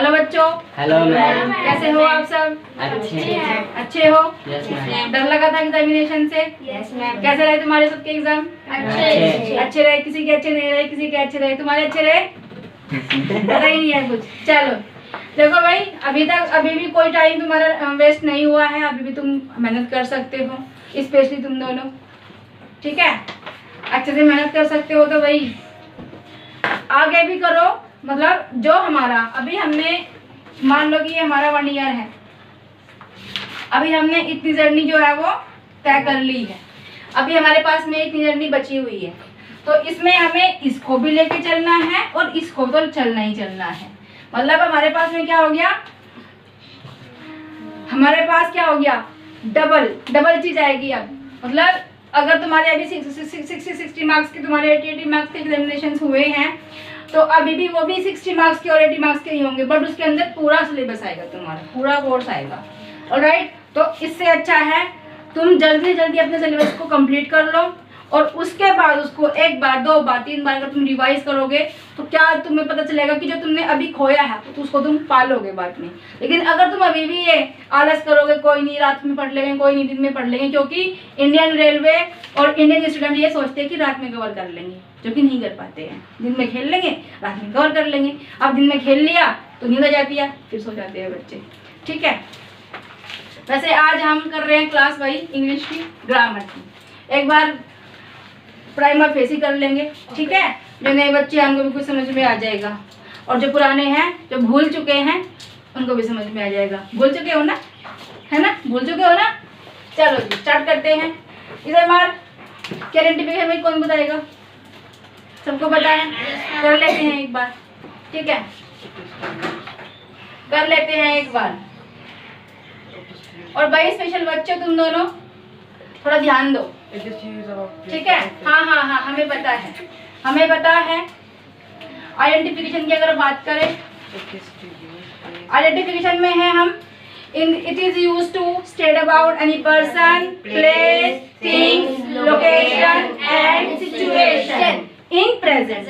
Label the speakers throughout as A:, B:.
A: Hello बच्चों।
B: Hello ma'am.
A: कैसे हो आप सब? अच्छे हो?
B: Yes ma'am.
A: डर लगा था एग्जामिनेशन से?
C: Yes ma'am.
A: कैसे रहे तुम्हारे सबके एग्जाम?
B: अच्छे।
A: अच्छे रहे? किसी के अच्छे नहीं रहे? किसी के अच्छे रहे? तुम्हारे अच्छे रहे? पता ही नहीं है कुछ। चलो देखो भाई, अभी भी कोई टाइम तुम्हारा वेस्ट नहीं हुआ है। अभी भी तुम मेहनत कर सकते हो, स्पेशली तुम दोनों। ठीक है, अच्छे से मेहनत कर सकते हो तो भाई आगे भी करो। मतलब जो हमारा अभी हमने मान लो कि ये हमारा 1 ईयर है, अभी हमने इतनी जर्नी जो है वो तय कर ली है। अभी हमारे पास में इतनी जर्नी बची हुई है, तो इसमें हमें इसको भी लेके चलना है और इसको तो चलना ही चलना है। मतलब हमारे पास में क्या हो गया, हमारे पास क्या हो गया, डबल चीज आएगी अब। मतलब अगर तुम्हारे अभी 60 मार्क्स के, तुम्हारे 80 मार्क्स के एग्जामिनेशन हुए हैं, तो अभी भी वो भी 60 मार्क्स के और 80 मार्क्स के ही होंगे, बट उसके अंदर पूरा सिलेबस आएगा, तुम्हारा पूरा कोर्स आएगा। ऑलराइट, तो इससे अच्छा है तुम जल्दी से जल्दी अपने सिलेबस को कंप्लीट कर लो, और उसके बाद उसको 1 बार 2 बार 3 बार अगर तुम रिवाइज करोगे तो क्या तुम्हें पता चलेगा कि जो तुमने अभी खोया है तो उसको तुम पालोगे बाद में। लेकिन अगर तुम अभी भी ये आलस करोगे, कोई नहीं रात में पढ़ लेंगे, कोई नहीं दिन में पढ़ लेंगे, क्योंकि इंडियन रेलवे और इंडियन स्टूडेंट ये सोचते हैं कि रात में कवर कर लेंगे, जो कि नहीं कर पाते हैं। दिन में खेल लेंगे, रात में कवर कर लेंगे। अब दिन में खेल लिया तो नींद आ जाती है, फिर सो जाते हैं बच्चे। ठीक है, वैसे आज हम कर रहे हैं क्लास भाई इंग्लिश की ग्रामर की। एक बार प्राइमर फेस ही कर लेंगे, ठीक है। जो नए बच्चे हैं उनको भी कुछ समझ में आ जाएगा, और जो पुराने हैं, जो भूल चुके हैं, उनको भी समझ में आ जाएगा। भूल चुके हो ना, है ना? भूल चुके हो ना? चलो जी स्टार्ट करते हैं। इधर मार क्या आइडेंटिफिकेशन में कौन बताएगा? सबको पता है? कर लेते हैं एक बार, ठीक है, कर लेते हैं एक बार। और भाई स्पेशल बच्चे तुम दोनों थोड़ा ध्यान दो, ठीक है। हाँ हाँ हाँ, हमें पता है, हमें पता है। आइडेंटिफिकेशन की अगर बात करें, आइडेंटिफिकेशन में है हम it is used to state about any person, place, things, location and situation in present.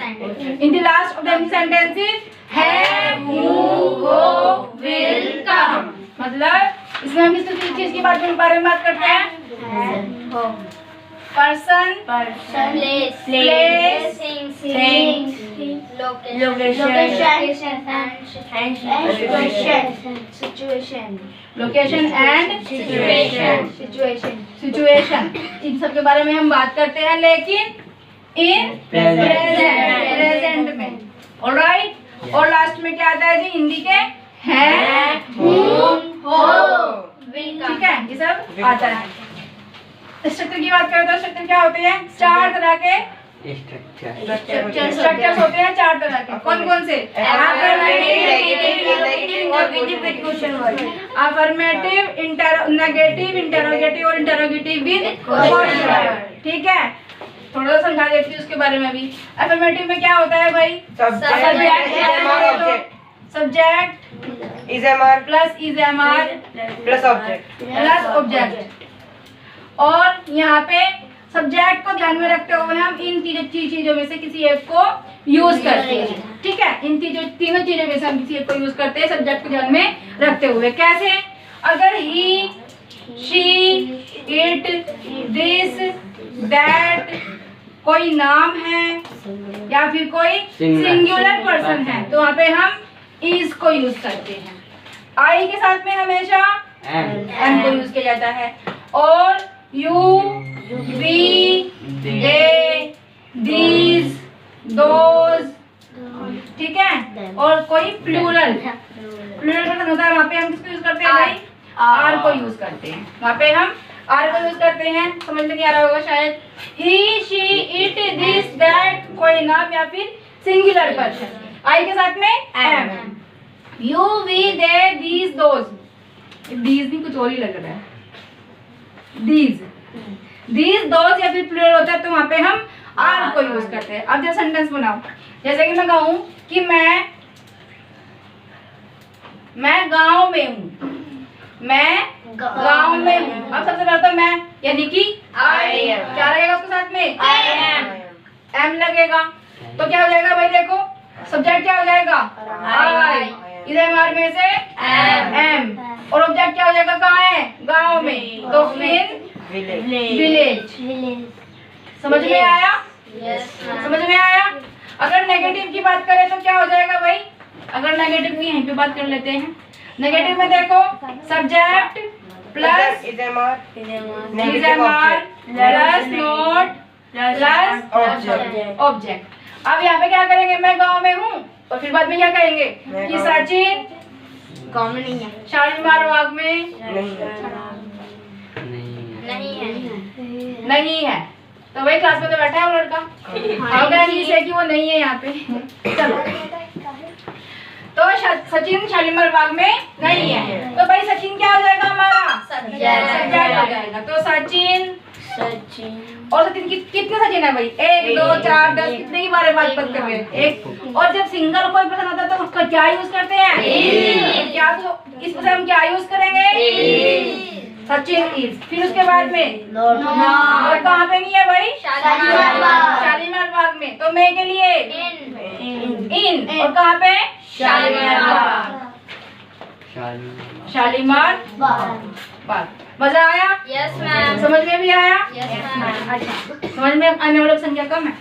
A: In the last of the sentences have, who, how, will, come. मतलब इसमें हम किस चीज के बारे में बात करते हैं? Person, place, things, location and situation, इन सब के बारे में हम बात करते हैं, लेकिन इन प्रेजेंट में। ऑलराइट, और लास्ट में क्या आता है जी हिंदी के? है, हो, ठीक है, ये सब आता है। स्ट्रक्चर की बात करें तो स्ट्रक्चर क्या होते हैं? 4 तरह के स्ट्रक्चर्स होते हैं, 4 तरह के। कौन कौन से? अफर्मेटिव, नेगेटिव, इंटरोगेटिव और इंटरोगेटिव विद क्वेश्चन। ठीक है, थोड़ा सा समझा देती हूँ उसके बारे में भी। अफर्मेटिव में क्या होता है भाई? Subject plus is plus object. और यहाँ पे सब्जेक्ट को ध्यान में रखते हुए हम इन चीजों में से किसी एक को यूज करते हैं, ठीक है। इन तीनों चीजों में से हम किसी एक को यूज करते हैं सब्जेक्ट को ध्यान में रखते हुए। कैसे? अगर ही, शी, इट, दिस, दैट कोई नाम है या फिर कोई सिंगुलर पर्सन है, तो वहाँ पे हम इज को यूज करते हैं। आई के साथ में हमेशा एम को यूज किया जाता है। और you, we, they, these, those, ठीक है। और कोई प्लूरल पर्सन होता है, वहाँ पे हम किसको यूज करते हैं भाई? आर को यूज करते हैं, वहाँ पे हम आर को यूज करते हैं। समझ में नहीं आ रहा होगा शायद। ही, शी, इट, दिस, दैट कोई नाम या फिर सिंगुलर पर्सन, आई के साथ में am. You, we, they, these, those, these भी कुछ और ही लग रहा है, दीज, दोज या फिर प्लूरल होता है, तो वहाँ पे हम आर को यूज करते हैं। अब जब सेंटेंस बनाओ, जैसे कि मैं कहूँ कि मैं गांव में हूँ, मैं गांव में हूँ। अब सबसे पहले तो मैं यानी कि आई, क्या लगेगा उसके साथ में? एम लगेगा। तो क्या हो जाएगा भाई? देखो सब्जेक्ट क्या हो जाएगा? आई। इजेमआर में से एम और ऑब्जेक्ट क्या हो जाएगा, कहाँ है, गांव में, तो इन विलेज। समझ में आया? समझ में आया? अगर नेगेटिव की बात करें तो क्या हो जाएगा भाई, अगर नेगेटिव की यहीं पे बात कर लेते हैं। नेगेटिव में देखो subject plus
C: इजेमआर
A: plus note plus object. अब यहाँ पे क्या करेंगे, मैं गांव में हूँ और फिर बाद में क्या कहेंगे कि सचिन
B: गाँव में नहीं है,
A: शालीमार बाग में नहीं है। तो वही क्लास में तो बैठा है वो लड़का, हम कहेंगे इसे कि वो नहीं है यहाँ पे। चलो, तो सचिन शालीमार बाग में नहीं है, तो भाई सचिन क्या हो जाएगा हमारा, सब्जेक्ट हो जाएगा। तो सचिन और सचिन कितने सचिन है भाई, 1 2 4 10, कितने की बारे बात कर रहे हैं, एक। और जब सिंगल कोई पर्सन होता है तो उसका क्या यूज करते हैं, क्या, तो इसमें हम क्या यूज करेंगे, सचिन इज। फिर उसके बाद में और कहाँ पे नहीं है भाई, शालीमार बाग में, तो मैं के लिए इन और कहाँ पे, शालीमार बाग। मजा आया?
B: Yes ma'am.
A: समझ में भी आया?
B: Yes ma'am.
A: अच्छा, समझ में आने वालों की संख्या कम है।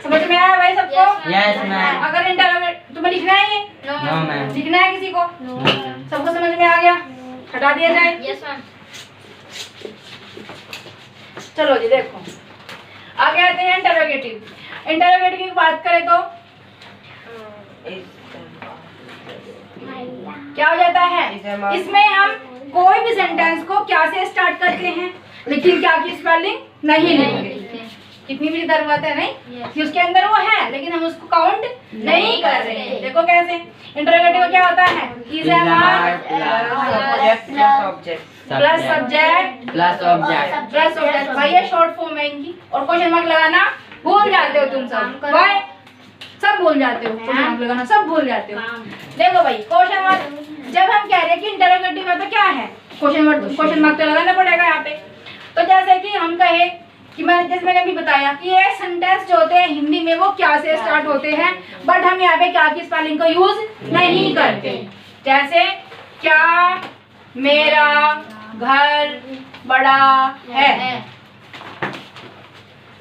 A: समझ में आया भाई सबको?
B: Yes, ma'am.
A: अगर इंटररोगेट तुम्हें लिखना है, ये
B: No, ma'am.
A: लिखना है किसी को? सबको समझ में आ गया? हटा दिया जाए?
B: Yes, ma'am.
A: चलो जी देखो, आगे आते हैं इंटरोगेटिव। इंटरोगेटिव की बात करें तो क्या हो जाता है, इसमें हम कोई भी सेंटेंस को क्या से स्टार्ट करते हैं, लेकिन क्या की स्पेलिंग नहीं लिखते। कितनी भी डर बात है नहीं कि उसके अंदर वो है, लेकिन हम उसको काउंट नहीं कर रहे हैं। देखो कैसे इंटरोगेटिव क्या होता है, इजेमआर प्लस सब्जेक्ट प्लस ऑब्जेक्ट। भाई ये शॉर्ट फॉर्म है इनकी, और क्वेश्चन मार्क लगाना भूल जाते हो तुम सब, भाई सब भूल जाते हो, क्वेश्चन मार्क लगाना सब भूल जाते हो। देखो भाई क्वेश्चन मार्क जब हम कह रहे हैं कि इंटरोगेटिव है तो क्या है, क्वेश्चन मार्क तो लगाना पड़ेगा यहाँ पे। तो जैसे कि हम कहे कि मैंने अभी बताया कि ये सेंटेंस जो होते हैं हिंदी में वो क्या से स्टार्ट होते हैं, बट हम यहाँ पे क्या की स्पेलिंग को यूज नहीं करते। जैसे क्या मेरा घर बड़ा है,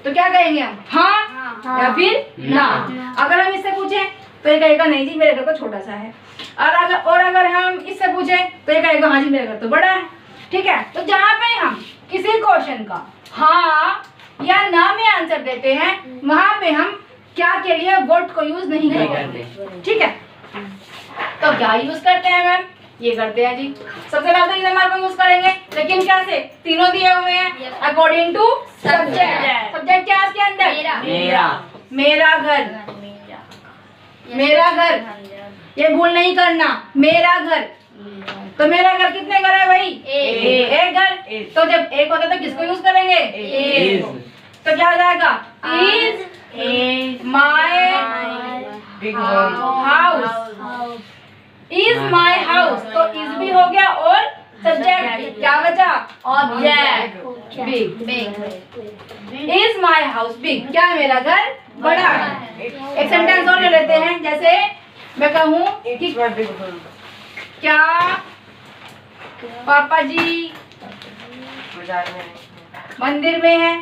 A: तो क्या कहेंगे हम, हाँ या फिर ना। अगर हम इससे पूछें तो ये कहेगा नहीं जी मेरे घर तो छोटा सा है, और अगर हम इससे पूछें तो ये कहेगा हाँ जी मेरे घर तो बड़ा है। ठीक है, तो जहाँ पे हम किसी क्वेश्चन का हाँ या ना में आंसर देते हैं, वहां पे हम क्या के लिए वर्ड को यूज नहीं करते। ठीक है, तो क्या यूज करते हैं मैम, ये करते हैं जी। सबसे पहले तो इजेमआर को यूज करेंगे, लेकिन क्या से, तीनों दिए हुए हैं अकॉर्डिंग टू सब्जेक्ट। सब्जेक्ट क्या है इसके अंदर, मेरा घर, ये भूल नहीं करना, मेरा घर। तो मेरा घर कितने घर है भाई, एक घर। तो जब एक होता है तो किसको यूज करेंगे, तो क्या हो जाएगा, इज माई हाउस। तो इज भी हो गया और सब्जेक्ट क्या बचा, object big. Is my house big, क्या मेरा घर बड़ा है। एक सेंटेंस और ले लेते हैं, जैसे मैं कहूँ कि क्या पापा जी मंदिर में है,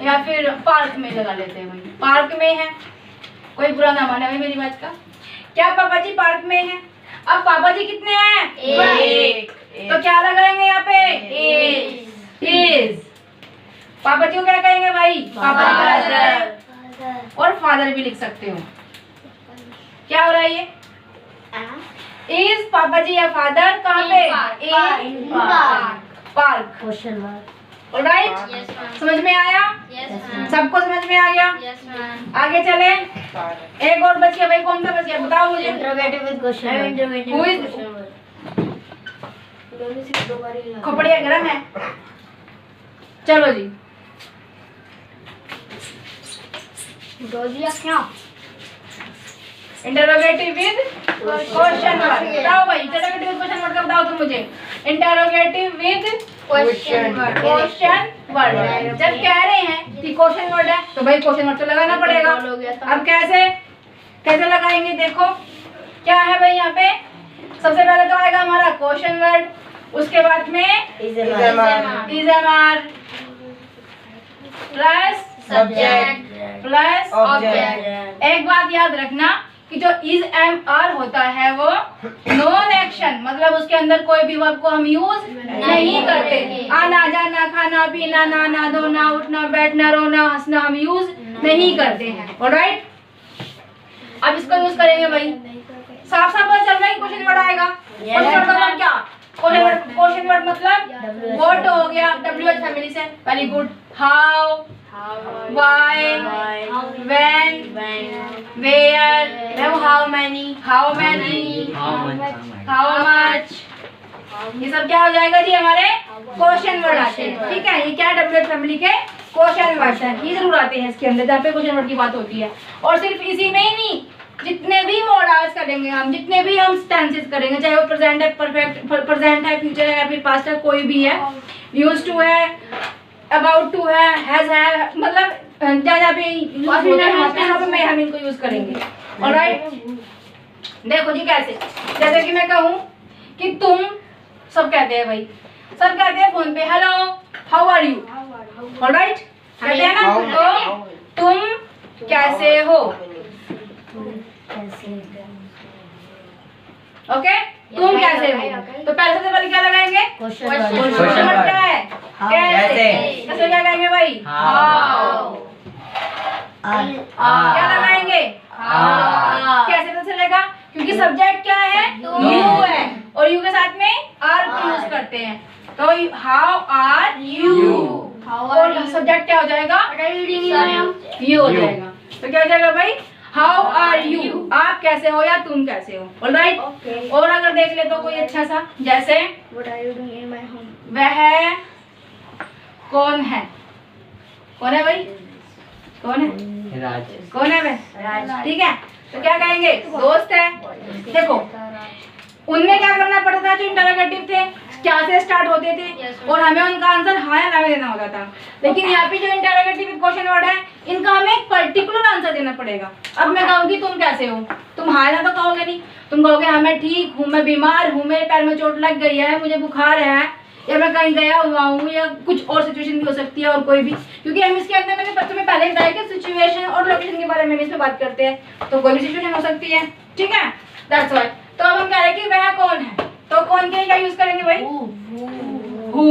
A: या फिर पार्क में लगा लेते हैं, वही पार्क में है, कोई बुरा ना माने भाई मेरी बात का। क्या पापा जी पार्क में है। अब पापा जी कितने हैं, एक। तो क्या लगाएंगे यहाँ पे, इज। पापा जी को क्या कहेंगे भाई, पापा जी। और फादर भी लिख सकते हो। क्या हो रहा है ये, इज पापा जी या फादर कहाँ पे, इन पार्क। Question mark. ऑलराइट, समझ में आया, सबको समझ में आ गया। आगे चले, एक और बच गया भाई, कौन सा बच गया बताओ मुझे।
B: Interrogative with question.
A: खोपड़िया गरम है। चलो जी, क्या इंटरोगेटिव विद क्वेश्चन वर्ड बताओ भाई, इंटरोगेटिव विद क्वेश्चन वर्ड का बताओ तुम मुझे। इंटरोगेटिव विद क्वेश्चन वर्ड जब कह रहे हैं कि क्वेश्चन वर्ड है तो भाई क्वेश्चन वर्ड तो लगाना पड़ेगा। अब कैसे लगाएंगे देखो, क्या है भाई यहाँ पे? सबसे पहले तो आएगा हमारा क्वेश्चन वर्ड, उसके बाद में
B: Is MR.
A: Is M R plus
B: Subject.
A: Plus
B: Object.
A: एक बात याद रखना कि जो इज एम आर होता है वो नॉन एक्शन, मतलब उसके अंदर कोई भी वर्ब को हम यूज नहीं करते। आना जाना खाना पीना नहाना धोना उठना बैठना रोना हंसना हम यूज नहीं करते हैं। ऑलराइट, अब इसको यूज करेंगे भाई। साफ साफ पता चल रहा है क्वेश्चन वर्ड आएगा। क्वेश्चन वर्ड मतलब क्या? क्वेश्चन वर्ड मतलब व्हाट हो गया, WH फैमिली से। Very good. How, why, when, where, how many, how much, ये सब क्या हो जाएगा जी? हमारे क्वेश्चन वर्ड आते हैं। ठीक है, ये क्या है? WH फैमिली के क्वेश्चन वर्ड हैं, ये जरूर आते हैं इसके अंदर जहाँ पे क्वेश्चन वर्ड की बात होती है। और सिर्फ इसी में ही नहीं, जितने भी मोडाल्स करेंगे हम, जितने भी हम टेंसेस करेंगे, चाहे वो प्रेजेंट है, परफेक्ट प्रेजेंट है, फ्यूचर है या फिर पास्ट है, कोई भी है, यूज्ड टू है, अबाउट टू है, हैज है, मतलब जहाँ पे यूज होते हैं वहाँ पे सब में हम इनको यूज करेंगे। ऑलराइट, देखो जी कैसे, जैसे कि मैं कहूँ कि तुम, सब कहते हैं भाई, सब कहते हैं फोन पे hello how are you. Alright, कहते हैं ना, तो तुम कैसे हो। ओके, तुम कैसे हो, तो पहले सबसे पहले क्या लगाएंगे? क्वेश्चन वर्ड क्या है? कैसे। कैसे क्या कहेंगे भाई? हाउ। क्या लगाएंगे? कैसे पता चलेगा? क्योंकि सब्जेक्ट क्या है? यू है, और यू के साथ में आर को यूज करते हैं, तो हाउ आर यू, और सब्जेक्ट क्या हो जाएगा? यू हो जाएगा। तो क्या हो जाएगा भाई? हाउ आर यू, आप कैसे हो या तुम कैसे हो। ऑलराइट, और अगर देख ले तो कोई अच्छा सा, जैसे वह कौन है? कौन है भाई? कौन है? कौन है वह? ठीक है, तो क्या कहेंगे? दोस्त है। देखो, उनमें क्या करना पड़ता था? जो इंटरोगेटिव थे क्या से स्टार्ट होते थे और हमें उनका आंसर हाँ या ना में देना होता था, लेकिन यहाँ पे जो इंटरोगेटिव क्वेश्चन वर्ड है इनका हमें एक पर्टिकुलर आंसर देना पड़ेगा। अब मैं कहूँगी तुम कैसे हो, तुम हाँ ना तो कहोगे नहीं, तुम कहोगे हाँ मैं ठीक हूँ, मैं बीमार हूँ, मेरे पैर में चोट लग गई है, मुझे बुखार है, या मैं कहीं गया हुआ हूँ, या कुछ और सिचुएशन भी हो सकती है, और कोई भी, क्योंकि हम इसके अंदर मैंने तुम्हें पहले बताया कि सिचुएशन और लोकेशन के बारे में इसमें बात करते हैं, तो कोई भी सिचुएशन हो सकती है। ठीक है, दैट्स व्हाई। तो अब हम कह रहे हैं कि वह कौन है, तो कौन के लिए क्या यूज करेंगे भाई? हु।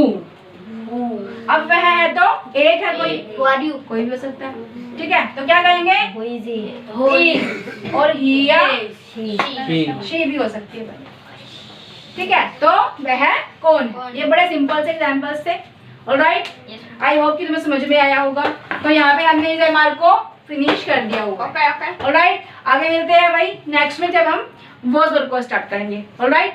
A: अब वह है तो एक है, कोई भी हो सकता है। ठीक है, तो क्या कहेंगे? और ही या शी भी हो सकती है भाई। ठीक है, तो वह कौन है। ये बड़े सिंपल से एग्जांपल्स थे। ऑलराइट, आई होप कि तुम्हें समझ में आया होगा। तो यहाँ पे हमने इस एमआर को फिनिश कर दिया होगा। ऑलराइट, आगे मिलते हैं भाई नेक्स्ट में, जब हम वर्ब को स्टार्ट करेंगे। ऑलराइट।